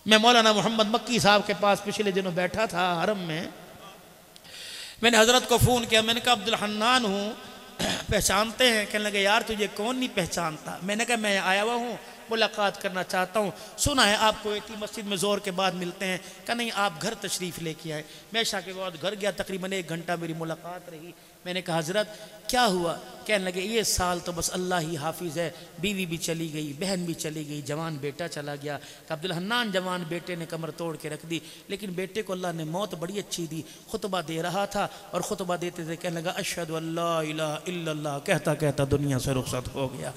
मैं मौलाना मोहम्मद मक्की साहब के पास पिछले दिनों बैठा था हरम में। मैंने हज़रत को फ़ोन किया, मैंने कहा अब्दुल हन्नान हूँ, पहचानते हैं? कहने लगे यार तुझे कौन नहीं पहचानता। मैंने कहा मैं आया हुआ हूँ, मुलाकात करना चाहता हूँ, सुना है आपको इतनी मस्जिद में ज़ोर के बाद मिलते हैं। कहा नहीं आप घर तशरीफ़ लेके आए। मैं इशा के बाद घर गया, तकरीबन 1 घंटा मेरी मुलाकात रही। मैंने कहा हज़रत क्या हुआ? कहने लगे ये साल तो बस अल्लाह ही हाफिज़ है, बीवी भी चली गई, बहन भी चली गई, जवान बेटा चला गया। अब्दुल हन्नान जवान बेटे ने कमर तोड़ के रख दी, लेकिन बेटे को अल्लाह ने मौत बड़ी अच्छी दी। खुतबा दे रहा था और ख़ुतबा देते थे कहने लगा अशहदु अल्ला इलाहा इल्लल्लाह, कहता कहता दुनिया से रुखसत हो गया।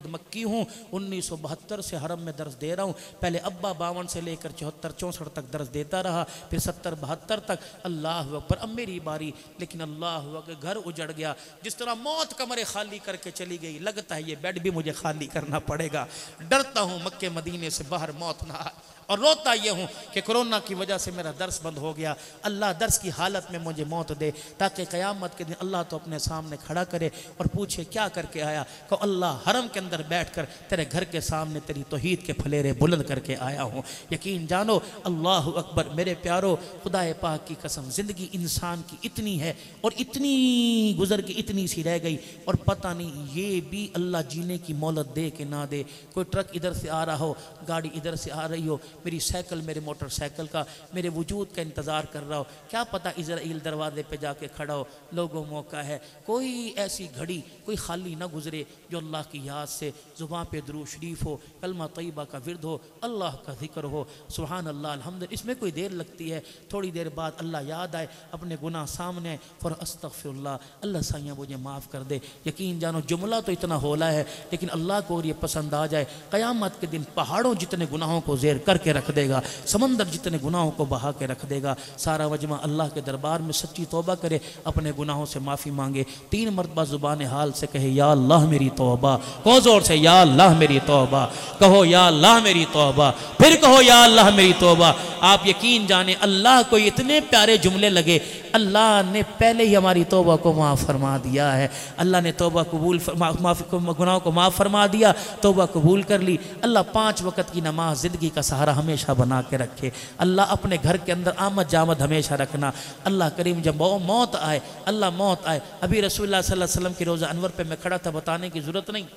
मक्की हूँ, 1972 से हरम में दर्स दे रहा हूँ। पहले अब्बा 52 से लेकर 74-64 तक दर्स देता रहा, फिर 70-72 तक। अल्लाह अकबर, अब मेरी बारी। लेकिन अल्लाह अकबर, घर उजड़ गया। जिस तरह मौत कमरे खाली करके चली गई, लगता है ये बेड भी मुझे खाली करना पड़ेगा। डरता हूँ मक्के मदीने से बाहर मौत ना आए, और रोता ये हूँ कि कोरोना की वजह से मेरा दर्स बंद हो गया। अल्लाह दर्स की हालत में मुझे मौत दे, ताकि क़यामत के दिन अल्लाह तो अपने सामने खड़ा करे और पूछे क्या करके आया। को अल्लाह हरम के अंदर बैठकर तेरे घर के सामने तेरी तौहीद के फलेरे बुलंद करके आया हूँ। यकीन जानो अल्लाह अकबर। मेरे प्यारो, खुदाए पाक की कसम, ज़िंदगी इंसान की इतनी है और इतनी गुजर के इतनी सी रह गई, और पता नहीं ये भी अल्लाह जीने की मोहलत दे कि ना दे। कोई ट्रक इधर से आ रहा हो, गाड़ी इधर से आ रही हो, मेरी साइकिल, मेरे मोटरसाइकिल का, मेरे वजूद का इंतज़ार कर रहा हो, क्या पता इज़राइल दरवाजे पे जाके खड़ा हो। लोगों मौका है, कोई ऐसी घड़ी कोई खाली ना गुजरे जो अल्लाह की याद से ज़ुबान पे दुरूद शरीफ हो, कलमा तय्यबा का विर्द हो, अल्लाह का ज़िक्र हो, सुभान अल्लाह अल्हम्दुलिल्लाह। इसमें कोई देर लगती है, थोड़ी देर बाद अल्लाह याद आए, अपने गुनाह सामने फौरन अस्तग़फिरुल्लाह, अल्लाह साईं मुझे माफ़ कर दे। यकीन जानो जुमला तो इतना होला है, लेकिन अल्लाह को और ये पसंद आ जाए, क़यामत के दिन पहाड़ों जितने गुनाहों को ज़ेर करके रख देगा, समंदर जितने गुनाहों को बहा के रख देगा। सारा वजमा अल्लाह के दरबार में सच्ची तौबा करे, अपने गुनाहों से माफ़ी मांगे, 3 मरतबा ज़ुबान हाल से कहे या अल्लाह मेरी तौबा। कहो ज़ोर से या अल्लाह मेरी तौबा, कहो या अल्लाह मेरी तौबा, फिर कहो या अल्लाह मेरी तौबा। आप यकीन जाने अल्लाह को इतने प्यारे जुमले लगे, अल्लाह ने पहले ही हमारी तौबा को माफ़ फरमा दिया है। अल्लाह ने तौबा कबूल गुनाहों को माफ़ फरमा दिया, तौबा कबूल कर ली। अल्लाह 5 वक़्त की नमाज ज़िंदगी का सहारा हमेशा बना के रखे। अल्लाह अपने घर के अंदर आमद जामद हमेशा रखना। अल्लाह करीम जब मौत आए, अल्लाह मौत आए, अभी रसूलुल्लाह सल्लल्लाहु अलैहि वसल्लम के रोज़ा अनवर पे मैं खड़ा था, बताने की ज़रूरत नहीं।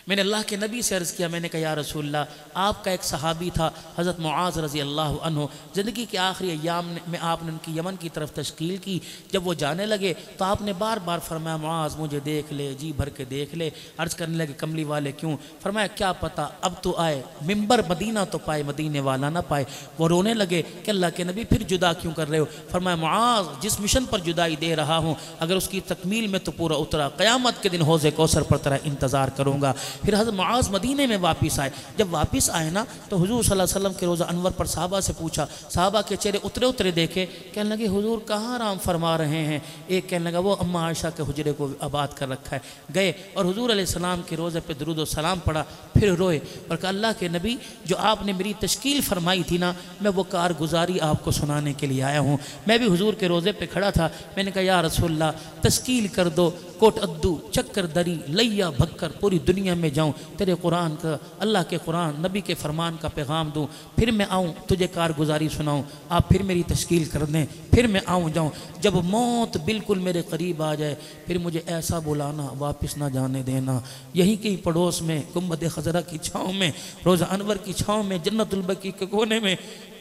मैंने अल्लाह के नबी से अर्ज़ किया, मैंने कहा या रसूलल्लाह, आपका एक सहाबी था हज़रत मुआज़ रज़ी अल्लाह अन्हु, ज़िंदगी के आखिरी अय्याम में आपने उनकी यमन की तरफ तश्कील की। जब वो जाने लगे तो आपने बार बार फरमाया मुआज़ मुझे देख ले, जी भर के देख ले। अर्ज़ करने लगे कमली वाले क्यों? फरमाया क्या पता अब तो आए, मिंबर मदीना तो पाए, मदीने वाला ना पाए। वो रोने लगे कि अल्लाह के नबी फिर जुदा क्यों कर रहे हो? फरमाया मुआज़ जिस मिशन पर जुदाई दे रहा हूँ, अगर उसकी तकमील में तो पूरा उतरा, क़यामत के दिन हौज़े कौसर पर तेरा इंतज़ार करूँगा। फिर हज़रत मुआज़ मदीने में वापस आए। जब वापस आए ना तो हुज़ूर सल्लल्लाहु अलैहि वसल्लम के रोज़ा अनवर पर साहबा से पूछा, साहबा के चेहरे उतरे उतरे देखे, कहने लगे हुज़ूर कहाँ आराम फरमा रहे हैं? एक कहने लगा वो अम्मा आयशा के हुजरे को आबाद कर रखा है। गए और हुज़ूर अलैहिस्सलाम के रोज़े पे दुरूद व सलाम पढ़ा, फिर रोए और कहा अल्लाह के नबी जो आपने मेरी तश्कील फरमाई थी ना, मैं वो कारगुजारी आपको सुनाने के लिए आया हूँ। मैं भी हुज़ूर के रोज़े पे खड़ा था, मैंने कहा या रसूलल्लाह तश्कील कर दो, कोट अद्दू चक्कर दरी लैया भक्कर पूरी दुनिया में जाऊँ, तेरे कुरान का, अल्लाह के कुरान नबी के फरमान का पैगाम दूँ, फिर मैं आऊँ तुझे कारगुजारी सुनाऊँ, आप फिर मेरी तश्कील कर दें, फिर मैं आऊँ जाऊँ। जब मौत बिल्कुल मेरे करीब आ जाए फिर मुझे ऐसा बुलाना, वापस ना जाने देना। यहीं के ही पड़ोस में गुम्बद खजरा की छाँव में, रोज़ा अनवर की छाँव में, जन्नतुल बकी के कोने में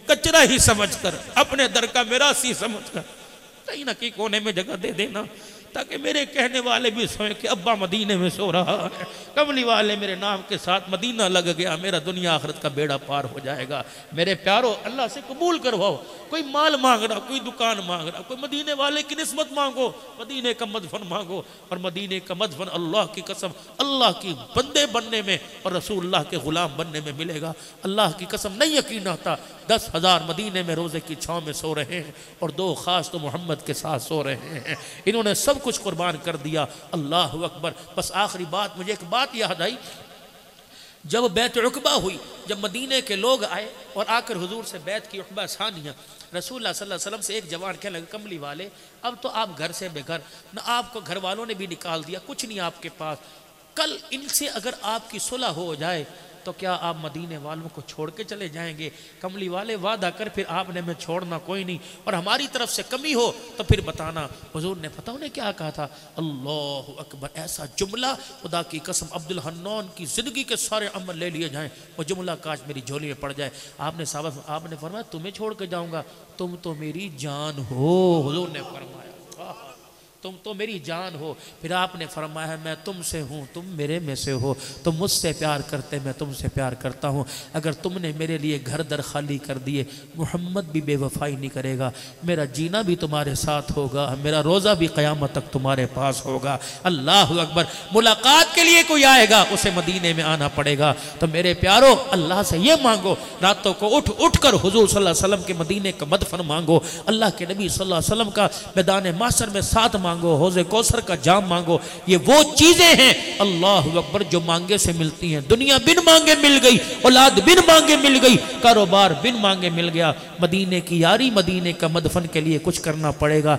कचरा ही समझ कर, अपने दर का मिरासी समझ कर कहीं ना कहीं कोने में जगह दे देना, ताकि मेरे कहने वाले भी सोए कि अब्बा मदीने में सो रहा है, कमली वाले मेरे नाम के साथ मदीना लग गया, मेरा दुनिया आखिरत का बेड़ा पार हो जाएगा। मेरे प्यारो अल्लाह से कबूल करवाओ। कोई माल मांग रहा, कोई दुकान मांग रहा, कोई मदीने वाले की निस्बत मांगो, मदीने का मदफन मांगो, और मदीने का मदफन अल्लाह की कसम अल्लाह की बंदे बनने में और रसूलुल्लाह के ग़ुलाम बनने में मिलेगा। अल्लाह की कसम नहीं यकीन आता, 10,000 मदीने में रोज़े की छाँव में सो रहे हैं और 2 खास तो मोहम्मद के साथ सो रहे हैं। इन्होंने सब कुछ कुर्बान कर दिया। अल्लाह अकबर। बस आखिरी बात, मुझे एक बात याद आई, जब बैत उक़बा हुई, जब मदीने के लोग आए और आकर हुजूर से बैत की उक़बा सानिया, रसूलुल्लाह सल्लल्लाहु अलैहि वसल्लम से एक जवान कहने लगे कमली वाले अब तो आप घर से बेघर, न आपको घर वालों ने भी निकाल दिया, कुछ नहीं आपके पास, कल इनसे अगर आपकी सुलह हो जाए तो क्या आप मदीने वालों को छोड़ के चले जाएंगे? कमली वाले वादा कर फिर आपने मैं छोड़ना कोई नहीं, और हमारी तरफ से कमी हो तो फिर बताना। हुजूर ने पता उन्हें क्या कहा था? अल्लाह अकबर। ऐसा जुमला खुदा की कसम अब्दुल हन्नान की जिंदगी के सारे अमल ले लिए जाएं, वो जुमला काश मेरी झोली में पड़ जाए। आपने फरमाया तुम्हें छोड़ के जाऊंगा, तुम तो मेरी जान हो। हुजूर ने फरमाया तुम तो मेरी जान हो। फिर आपने फरमाया मैं तुमसे हूँ, तुम मेरे में से हो, तुम मुझसे प्यार करते, मैं तुमसे प्यार करता हूँ। अगर तुमने मेरे लिए घर दर खाली कर दिए, मोहम्मद भी बेवफाई नहीं करेगा, मेरा जीना भी तुम्हारे साथ होगा, मेरा रोज़ा भी क़यामत तक तुम्हारे पास होगा। अल्लाह अकबर। मुलाकात के लिए कोई आएगा उसे मदीने में आना पड़ेगा। तो मेरे प्यारो अल्लाह से ये मांगो, रातों को उठ उठ कर हुजूर सल्लल्लाहु अलैहि वसल्लम के मदीने का मदफन मांगो, अल्लाह के नबी सल्लल्लाहु अलैहि वसल्लम का मैदान माशर में साथ मांगो, हौज़े कौसर का जाम मांगो। ये वो चीजें हैं अल्लाह अकबर जो मांगे से मिलती हैं। दुनिया बिन मांगे मिल गई, औलाद बिन मांगे मिल गई, कारोबार बिन मांगे मिल गया। मदीने की यारी, मदीने का मदफन के लिए कुछ करना पड़ेगा।